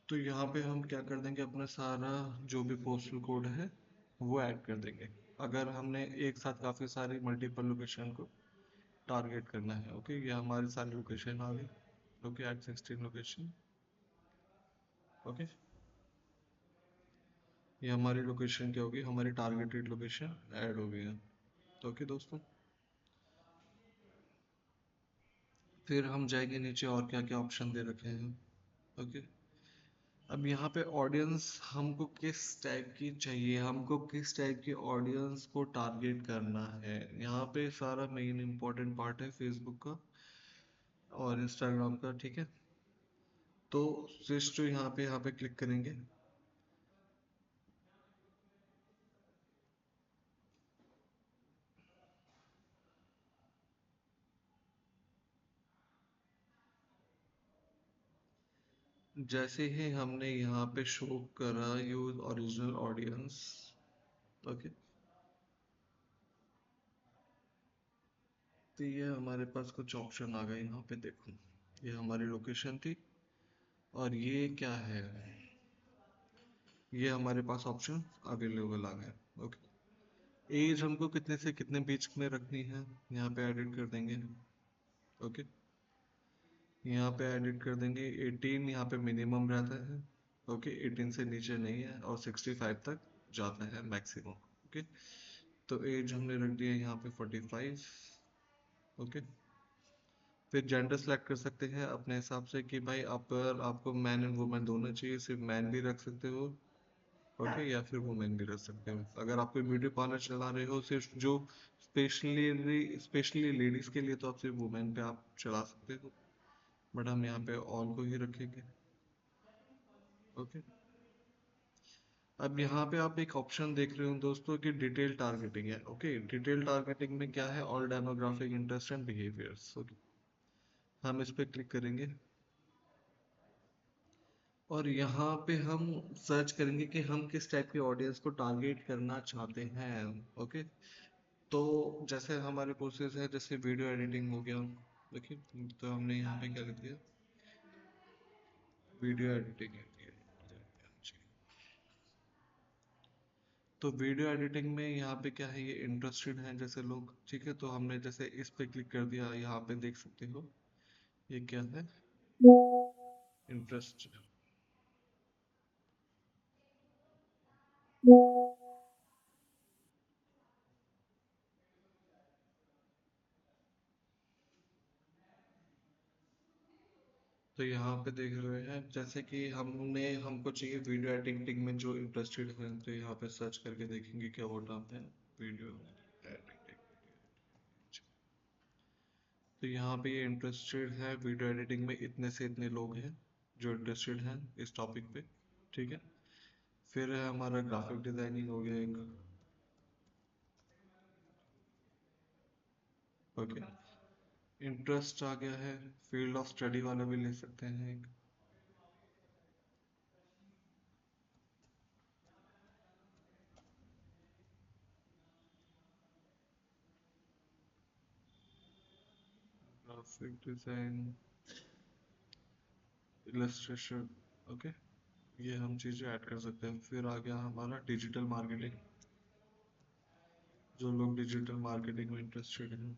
तो यहाँ पे हम क्या कर देंगे, अपना सारा जो भी पोस्टल कोड है वो ऐड कर देंगे। अगर हमने एक साथ काफ़ी सारी मल्टीपल लोकेशन को टारगेट करना है। ओके, ये हमारी सारी लोकेशन आ गई। Okay, eight 16 location. ओके, ये हमारी लोकेशन क्या होगी, हमारी टारगेटेड लोकेशन ऐड हो गई है। ओके दोस्तों, फिर हम जाएंगे नीचे और क्या क्या ऑप्शन दे रखे हैं। ओके, अब यहाँ पे ऑडियंस हमको किस टाइप की चाहिए, हमको किस टाइप की ऑडियंस को टारगेट करना है, यहाँ पे सारा मेन इंपॉर्टेंट पार्ट है फेसबुक का और इंस्टाग्राम का। ठीक है, तो स्विच जो यहाँ पे क्लिक करेंगे। जैसे ही हमने यहाँ पे शो करा यूज ओरिजिनल ऑडियंस। ओके, तो ये हमारे पास कुछ ऑप्शन आ गए, यहाँ पे देखो, ये हमारी लोकेशन थी और ये क्या है, ये हमारे पास ऑप्शन अवेलेबल आ गए। ओके, एज हमको कितने से कितने बीच में रखनी है, यहाँ पे एडिट कर देंगे। ओके, यहाँ पे एडिट कर देंगे 18, यहाँ पे मिनिमम रहता है। ओके, 18 से नीचे नहीं है और 65 तक जाता है मैक्सिमम। ओके, तो एज हमने रख दिया यहाँ पे 45। ओके, फिर जेंडर सेलेक्ट कर सकते हैं अपने हिसाब से कि भाई आप, आपको मैन एंड वुमेन दोनों चाहिए, सिर्फ मैन भी रख सकते हो। ओके, या फिर वुमेन भी रख सकते हो। अगर आप कोई ब्यूटी पार्लर चला रहे हो सिर्फ जो स्पेशली स्पेशली लेडीज के लिए, तो आप सिर्फ वुमेन पे आप चला सकते हो, बट हम यहाँ पे ऑल को ही रखेंगे। ओके, अब यहाँ पे आप एक ऑप्शन देख रहे हो दोस्तों कि डिटेल टारगेटिंग है। ओके, डिटेल टारगेटिंग में क्या है, all demographic interest and behaviours. Okay, हम इस पे क्लिक करेंगे और यहाँ पे हम सर्च करेंगे कि हम किस टाइप के ऑडियंस को टारगेट करना चाहते हैं। ओके, तो जैसे हमारे कोर्सेज है, जैसे वीडियो एडिटिंग हो गया। देखिए, तो हमने यहाँ पे क्या लिख दिया, वीडियो एडिटिंग है। तो वीडियो एडिटिंग में यहाँ पे क्या है, ये इंटरेस्टेड हैं जैसे लोग। ठीक है, तो हमने जैसे इस पे क्लिक कर दिया, यहाँ पे देख सकते हो ये क्या है, इंटरेस्ट। तो यहाँ पे देख रहे हैं जैसे कि हमने, हमको चाहिए वीडियो एडिटिंग में जो इंटरेस्टेड है, तो यहाँ पे सर्च करके देखेंगे क्या वो नाम है, वीडियो एडिटिंग। तो यहाँ पे ये इंटरेस्टेड है वीडियो एडिटिंग में, इतने से इतने लोग हैं जो इंटरेस्टेड हैं इस टॉपिक पे। ठीक है, फिर है हमारा ग्राफिक डिजाइनिंग हो गया एक। ओके, इंटरेस्ट आ गया है, फील्ड ऑफ स्टडी वाला भी ले सकते हैं एक। Graphic design, illustration. ओके, ये हम चीज़ें ऐड कर सकते हैं। फिर आ गया हमारा डिजिटल मार्केटिंग, जो लोग डिजिटल मार्केटिंग में इंटरेस्टेड हैं।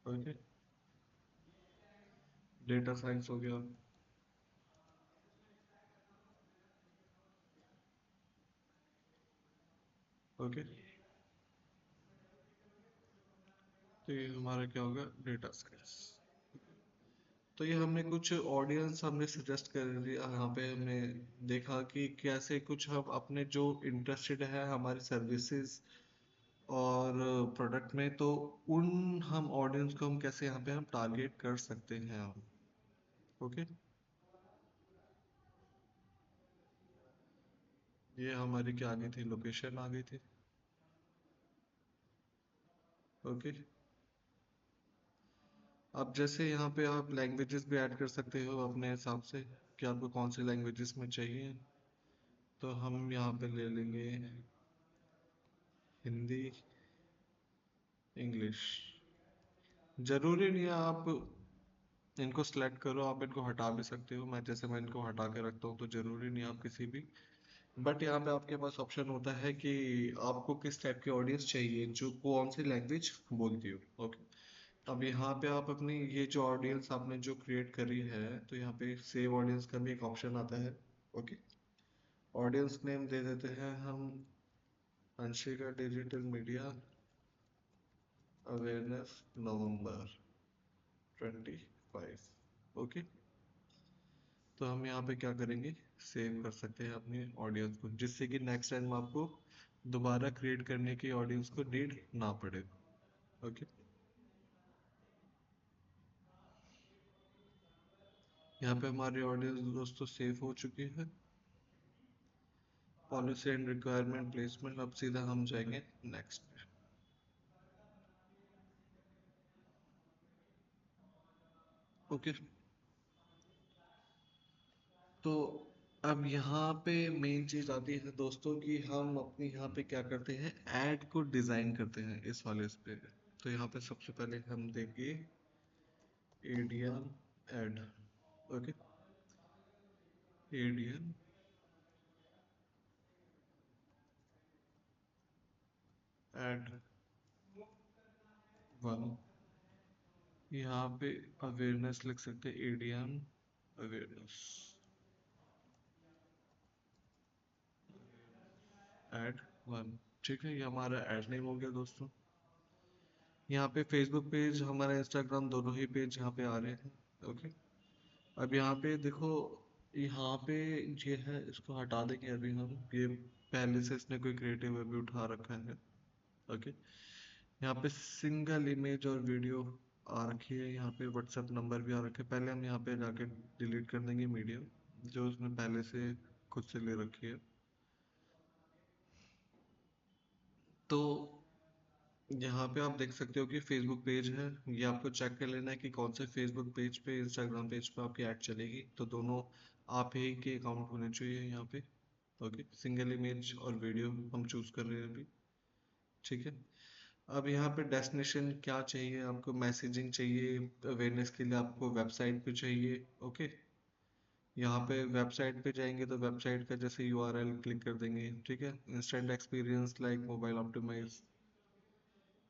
ओके, डेटा साइंस हो गया। ओके, तो ये हमारा क्या होगा, डेटा साइंस। तो ये हमने कुछ ऑडियंस हमने सजेस्ट कर दिया, यहाँ पे हमने देखा कि कैसे कुछ हम अपने जो इंटरेस्टेड है हमारी सर्विसेज और प्रोडक्ट में, तो उन हम ऑडियंस को हम कैसे यहाँ पे हम टारगेट कर सकते हैं हम। ओके, ये हमारी क्या आ गई थी, लोकेशन आ गई थी। ओके। अब जैसे यहाँ पे आप लैंग्वेजेस भी ऐड कर सकते हो अपने हिसाब से कि आपको कौन सी लैंग्वेजेस में चाहिए। तो हम यहाँ पे ले लेंगे हिंदी, इंग्लिश। जरूरी नहीं है आप इनको सेलेक्ट करो, आप इनको हटा भी सकते हो। मैं इनको हटा के रखता हूँ, तो जरूरी नहीं है आप किसी भी। बट यहाँ पे आपके पास ऑप्शन होता है कि आपको किस टाइप की ऑडियंस चाहिए, जो कौन सी लैंग्वेज बोलती हो। ओके। अब यहाँ पे आप अपनी ये जो ऑडियंस आपने जो क्रिएट करी है, तो यहाँ पे सेव ऑडियंस का भी एक ऑप्शन आता है। ओके। ऑडियंस नेम दे देते हैं हम अंशिका डिजिटल मीडिया अवेयरनेस नवंबर 25। ओके। तो हम यहाँ पे क्या करेंगे, सेव कर सकते हैं अपनी ऑडियंस को, जिससे कि नेक्स्ट टाइम आपको दोबारा क्रिएट करने की ऑडियंस को नीड ना पड़े। ओके। यहाँ पे हमारी ऑडियंस दोस्तों सेव हो चुकी है। पॉलिसी एंड रिक्वायरमेंट प्लेसमेंट, अब सीधा हम जाएंगे नेक्स्ट पे। ओके। तो अब यहाँ पे मेन चीज आती है दोस्तों कि हम अपनी यहाँ पे क्या करते हैं, ऐड को डिजाइन करते हैं इस वाले इस पे। तो यहाँ पे सबसे पहले हम देंगे ADM add. Okay. ADM add 1। यहाँ पे अवेयरनेस लिख सकते हैं, एडीएम अवेयरनेस ऐड 1। ठीक है, ये हमारा ऐड नेम हो गया दोस्तों। यहाँ पे फेसबुक पेज, हमारा इंस्टाग्राम, दोनों ही पेज यहाँ पे आ रहे हैं। ओके। अब यहाँ पे देखो, यहाँ पे ये है, इसको हटा देंगे अभी हम। ये पहले से इसने कोई क्रिएटिव अभी उठा रखा है। ओके। यहाँ पे सिंगल इमेज और वीडियो आ रखी है, यहाँ पे व्हाट्सएप नंबर भी आ रखे है। पहले हम यहाँ पे जाके डिलीट कर देंगे मीडिया जो उसने पहले से खुद से ले रखी है। तो यहाँ पे आप देख सकते हो कि फेसबुक पेज है। ये आपको चेक कर लेना है कि कौन से फेसबुक पेज पे, इंस्टाग्राम पेज पे आपकी ऐड चलेगी। तो दोनों आप ही के अकाउंट होने चाहिए यहाँ पे। ओके। सिंगल इमेज और वीडियो हम चूज कर रहे हैं अभी। ठीक है। अब यहाँ पे डेस्टिनेशन क्या चाहिए आपको, मैसेजिंग चाहिए, अवेयरनेस के लिए आपको वेबसाइट पे चाहिए। ओके। यहाँ पे वेबसाइट पे जाएंगे तो वेबसाइट का जैसे यूआरएल क्लिक कर देंगे। ठीक है। Instant experience like mobile optimise,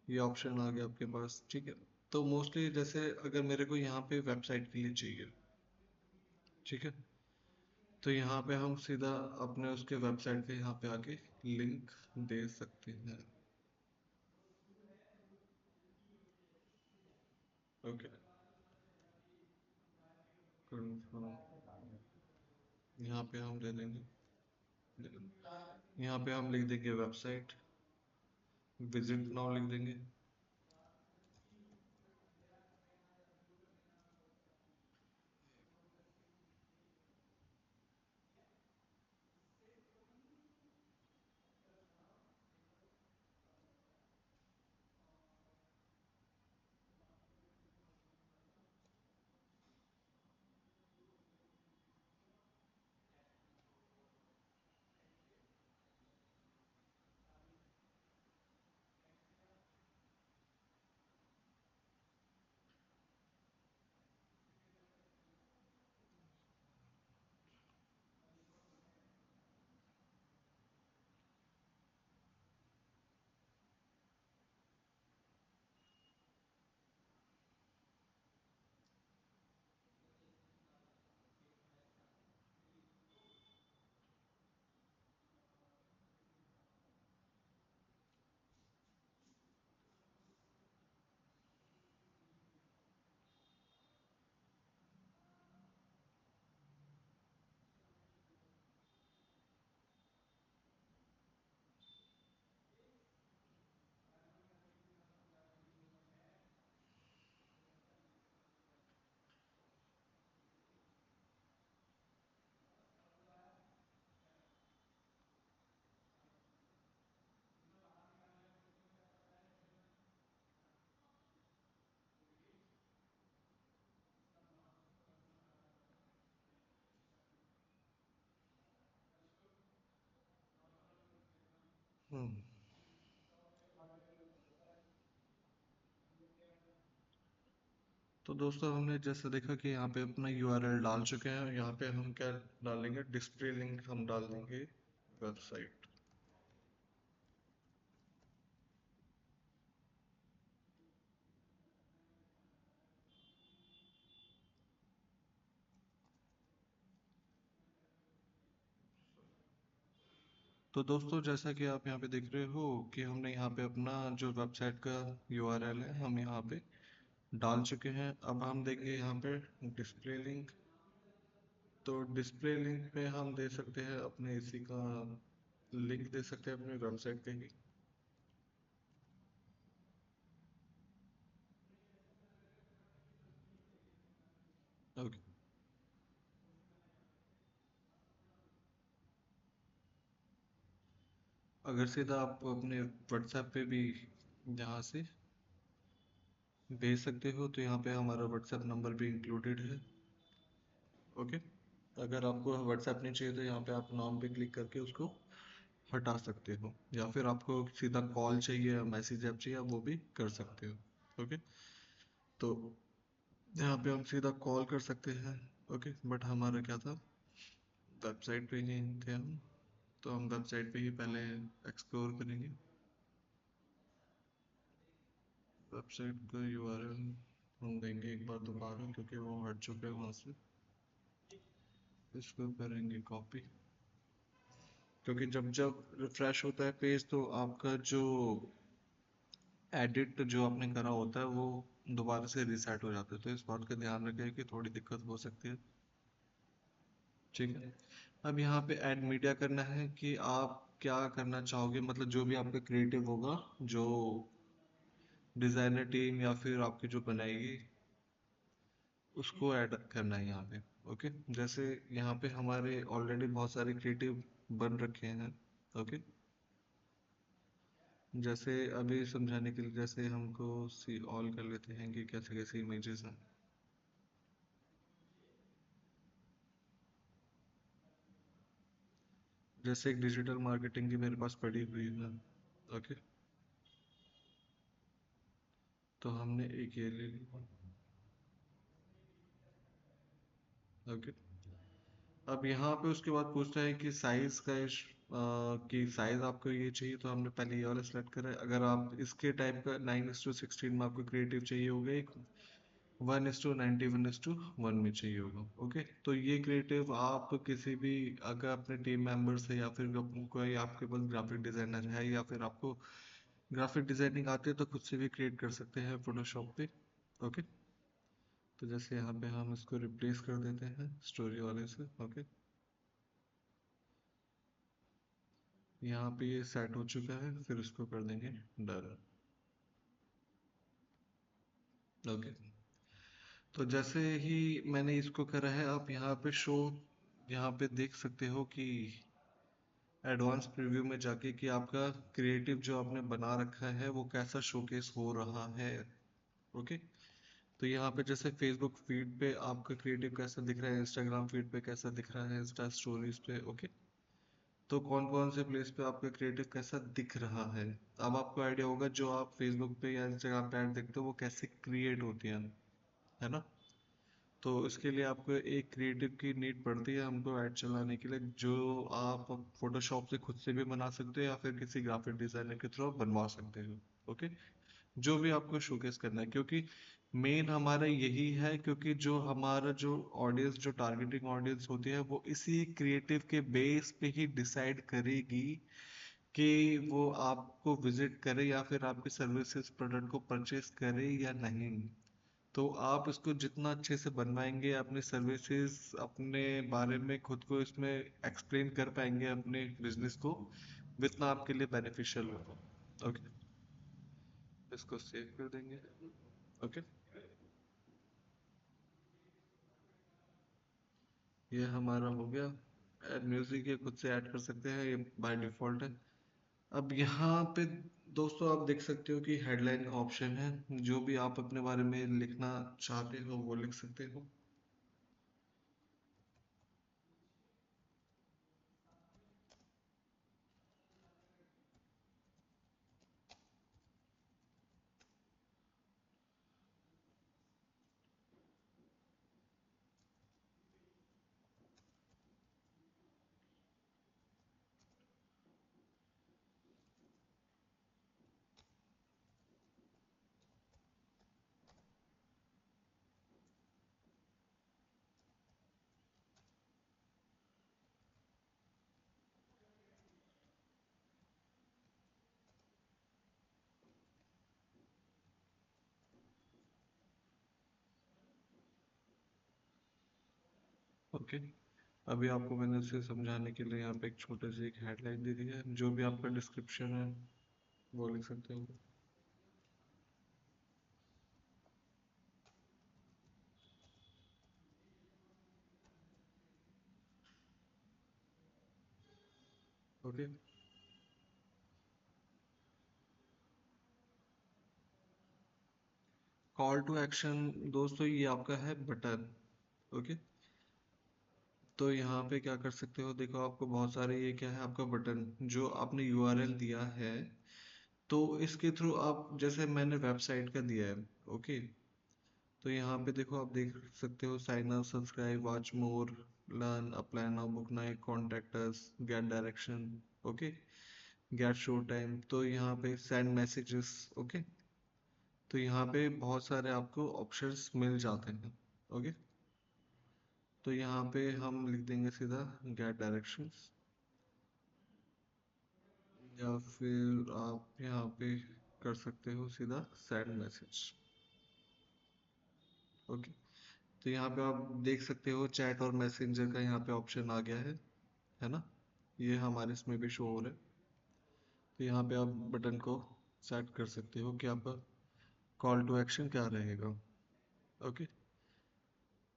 ये ऑप्शन आ गया आपके पास। ठीक है। तो मोस्टली जैसे अगर मेरे को यहाँ पे वेबसाइट के लिए चाहिए, ठीक है, तो यहाँ पे हम सीधा अपने उसके वेबसाइट पे यहाँ पे आके लिंक दे सकते हैं। ओके। confirm। यहाँ पे हम दे देंगे, यहाँ पे हम लिख देंगे वेबसाइट, विजिट नाउ लिख देंगे। हम्म, तो दोस्तों हमने जैसे देखा कि यहाँ पे अपना यूआरएल डाल चुके हैं। यहाँ पे हम क्या डालेंगे, डिस्प्ले लिंक हम डाल देंगे वेबसाइट। तो दोस्तों जैसा कि आप यहाँ पे देख रहे हो कि हमने यहाँ पे अपना जो वेबसाइट का यूआरएल है हम यहाँ पे डाल चुके हैं। अब हम देंगे यहाँ पे डिस्प्ले लिंक। तो डिस्प्ले लिंक पे हम दे सकते हैं अपने इसी का लिंक दे सकते हैं अपने वेबसाइट पे ही। ओके। अगर सीधा आप अपने व्हाट्सएप पे भी यहाँ से भेज सकते हो तो यहाँ पे हमारा व्हाट्सएप नंबर भी इंक्लूडेड है। ओके। अगर आपको व्हाट्सएप नहीं चाहिए तो यहाँ पे आप नाम पे क्लिक करके उसको हटा सकते हो, या फिर आपको सीधा कॉल चाहिए या मैसेज ऐप चाहिए आप वो भी कर सकते हो। ओके। तो यहाँ पे हम सीधा कॉल कर सकते हैं। ओके, बट हमारा क्या था, वेबसाइट पे ही थे हम, तो हम वेबसाइट पे ही पहले एक्सप्लोर करेंगे। वेबसाइट का यूआरएल हम देंगे एक बार दोबारा क्योंकि वो हट चुका है वहाँ से। इसको करेंगे कॉपी, क्योंकि जब जब रिफ्रेश होता है पेज तो आपका जो एडिट जो आपने करा होता है वो दोबारा से रिसेट हो जाता है। तो इस बात का ध्यान रखें कि थोड़ी दिक्कत हो सकती है। ठीक है। अब यहाँ पे ऐड मीडिया करना है कि आप क्या करना चाहोगे, मतलब जो भी आपका क्रिएटिव होगा, जो डिजाइनर टीम या फिर आपकी जो बनाएगी उसको ऐड करना है यहाँ पे। ओके। जैसे यहाँ पे हमारे ऑलरेडी बहुत सारे क्रिएटिव बन रखे हैं। ओके। जैसे अभी समझाने के लिए जैसे हमको सी ऑल कर लेते हैं कि कैसे कैसे इमेजेस हैं। जैसे एक डिजिटल मार्केटिंग की मेरे पास पड़ी हुई है। ओके। तो हमने एक ये ले ली। ओके। अब यहाँ पे उसके बाद पूछता है कि साइज का कि साइज आपको ये चाहिए, तो हमने पहले ये वाला सेलेक्ट करा है। अगर आप इसके टाइप का 9:16 में आपको क्रिएटिव चाहिए होगा, एक 1:90 1:1 में चाहिए होगा। ओके। तो ये क्रिएटिव आप किसी भी, अगर अपने टीम मेंबर से या फिर कोई आपके पास ग्राफिक डिजाइनर है या फिर आपको ग्राफिक डिजाइनिंग आती है तो खुद से भी क्रिएट कर सकते हैं फोटोशॉप पे। ओके। तो जैसे यहाँ पे हम इसको रिप्लेस कर देते हैं स्टोरी वाले से। ओके। यहाँ पे ये सेट हो चुका है, फिर इसको कर देंगे डन। ओके। तो जैसे ही मैंने इसको करा है आप यहाँ पे शो, यहाँ पे देख सकते हो कि एडवांस प्रीव्यू में जाके कि आपका क्रिएटिव जो आपने बना रखा है वो कैसा शोकेस हो रहा है। ओके। तो यहाँ पे जैसे फेसबुक फीड पे आपका क्रिएटिव कैसा दिख रहा है, इंस्टाग्राम फीड पे कैसा दिख रहा है, इंस्टा स्टोरीज पे। ओके। तो कौन कौन से प्लेस पे आपका क्रिएटिव कैसा दिख रहा है, अब आपको आइडिया होगा जो आप फेसबुक पे या इंस्टाग्राम पे ऐड देखते हो वो कैसे क्रिएट होती है ना। तो इसके लिए आपको एक क्रिएटिव की नीड पड़ती है हमको ऐड चलाने के लिए, जो आप फोटोशॉप से खुद से भी बना सकते हो या फिर किसी ग्राफिक डिजाइनर के थ्रू बनवा सकते हो। ओके। जो भी आपको शोकेस करना है, क्योंकि मेन हमारा यही है, क्योंकि जो हमारा जो ऑडियंस, जो टारगेटिंग ऑडियंस होती है वो इसी क्रिएटिव के बेस पे ही डिसाइड करेगी कि वो आपको विजिट करे या फिर आपके सर्विसेज प्रोडक्ट को परचेज करे या नहीं। तो आप इसको जितना अच्छे से बनवाएंगे, अपने सर्विसेज अपने बारे में खुद को इसमें एक्सप्लेन कर पाएंगे अपने बिजनेस को, जितना आपके लिए बेनिफिशियल होगा। ओके। इसको सेव कर देंगे। ओके। ये हमारा हो गया। ऐड म्यूजिक ये खुद से ऐड कर सकते हैं, ये बाय डिफॉल्ट है। अब यहाँ पे दोस्तों आप देख सकते हो कि हेडलाइन का ऑप्शन है, जो भी आप अपने बारे में लिखना चाहते हो वो लिख सकते हो। ओके, अभी आपको मैंने इसे समझाने के लिए यहाँ पे एक छोटे से एक हेडलाइन दे दी है, जो भी आपका डिस्क्रिप्शन है वो लिख सकते हो। ओके, कॉल टू एक्शन दोस्तों ये आपका है बटन। ओके, तो यहाँ पे क्या कर सकते हो, देखो आपको बहुत सारे, ये क्या है आपका बटन जो आपने यूआरएल दिया है, तो इसके थ्रू आप, जैसे मैंने वेबसाइट का दिया है। ओके, तो यहाँ पे देखो आप देख सकते हो, sign up, subscribe, watch more, learn, apply now, book now, contact us, get direction, okay, get showtime, तो यहाँ पे सेंड मैसेजेस। ओके, तो यहाँ पे बहुत सारे आपको ऑप्शंस मिल जाते हैं। ओके, तो यहाँ पे हम लिख देंगे सीधा गेट डायरेक्शंस, या फिर आप यहाँ पे कर सकते हो सीधा सेंड मैसेज। ओके, तो यहाँ पे आप देख सकते हो चैट और मैसेंजर का यहाँ पे ऑप्शन आ गया है ना, ये हमारे इसमें भी शो हो रहा है। तो यहाँ पे आप बटन को सेट कर सकते हो कि आपका कॉल टू एक्शन क्या रहेगा। ओके,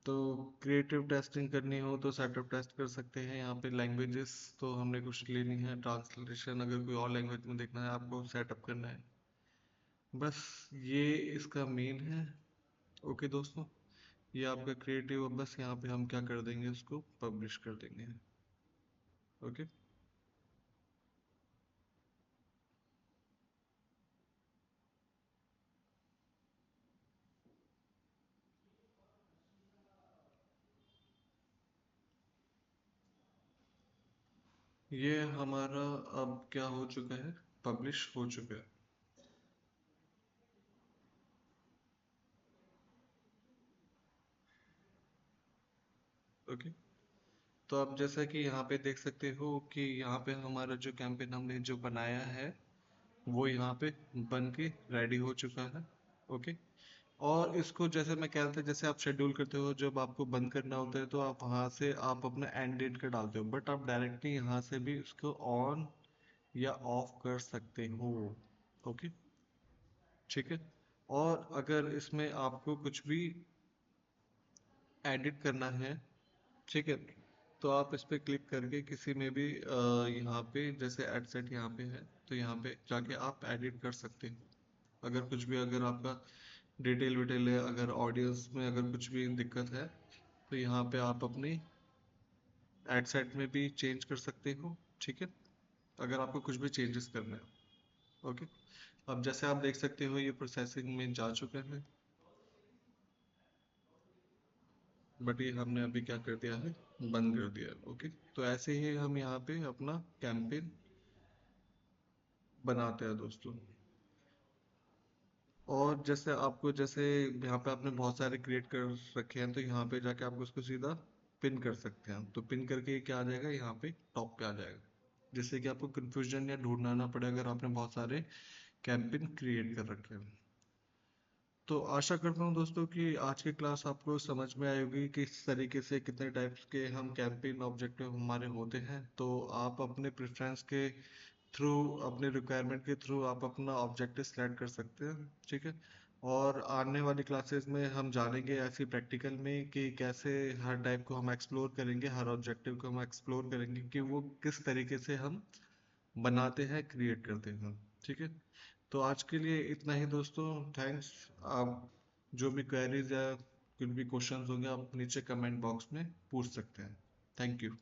तो क्रिएटिव टेस्टिंग करनी हो तो सेटअप टेस्ट कर सकते हैं। यहाँ पे लैंग्वेजेस तो हमने कुछ लेनी है, ट्रांसलेशन अगर कोई और लैंग्वेज में देखना है आपको सेटअप करना है, बस ये इसका मेन है। ओके दोस्तों, ये आपका क्रिएटिव, अब बस यहाँ पे हम क्या कर देंगे, इसको पब्लिश कर देंगे। ओके, ये हमारा अब क्या हो चुका है, पब्लिश हो चुका है। ओके, तो आप जैसा कि यहाँ पे देख सकते हो कि यहाँ पे हमारा जो कैंपेन हमने जो बनाया है वो यहाँ पे बन के रेडी हो चुका है। ओके, और इसको जैसे मैं कह रहा था, जैसे आप शेड्यूल करते हो, जब आपको बंद करना होता है तो आप वहाँ से आप अपना एंड डेट का डालते हो, बट आप डायरेक्टली यहाँ से भी इसको ऑन या ऑफ कर सकते हो। ओके, ठीक है, और अगर इसमें आपको कुछ भी एडिट करना है, ठीक है, तो आप इस पे क्लिक करके किसी में भी यहाँ पे जैसे एड सेट यहाँ पे है, तो यहाँ पे जाके आप एडिट कर सकते हैं। अगर कुछ भी, अगर आपका डिटेल विटेल है, अगर ऑडियंस में अगर कुछ भी दिक्कत है, तो यहाँ पे आप अपनी एड सेट में भी चेंज कर सकते हो। ठीक है, अगर आपको कुछ भी चेंजेस करना है। ओके, अब जैसे आप देख सकते हो ये प्रोसेसिंग में जा चुका है, बट ये हमने अभी क्या कर दिया है, बंद कर दिया है। ओके, तो ऐसे ही हम यहाँ पे अपना कैंपेन बनाते हैं दोस्तों। और जैसे आपको, जैसे यहाँ पे आपने बहुत सारे क्रिएट कर रखे हैं, तो यहाँ पे जाके आप उसको सीधा पिन कर सकते हैं, तो पिन करके ये क्या आ जाएगा, यहाँ पे टॉप पे आ जाएगा, जिससे कि आपको कंफ्यूजन या ढूंढना ना पड़े अगर आपने बहुत सारे कैंपेन क्रिएट कर रखे हैं। तो आशा करता हूँ दोस्तों कि आज की क्लास आपको समझ में आई होगी कि किस तरीके से कितने टाइप्स के हम कैंपेन ऑब्जेक्टिव हमारे होते हैं। तो आप अपने प्रेफरेंस के थ्रू, अपने रिक्वायरमेंट के थ्रू आप अपना ऑब्जेक्टिव सेलेक्ट कर सकते हैं। ठीक है, और आने वाली क्लासेस में हम जानेंगे ऐसी प्रैक्टिकल में कि कैसे हर टाइप को हम एक्सप्लोर करेंगे, हर ऑब्जेक्टिव को हम एक्सप्लोर करेंगे कि वो किस तरीके से हम बनाते हैं, क्रिएट करते हैं। ठीक है, तो आज के लिए इतना ही दोस्तों, थैंक्स। आप जो भी क्वेरीज या कुछ भी क्वेश्चंस होंगे आप नीचे कमेंट बॉक्स में पूछ सकते हैं। Thank you.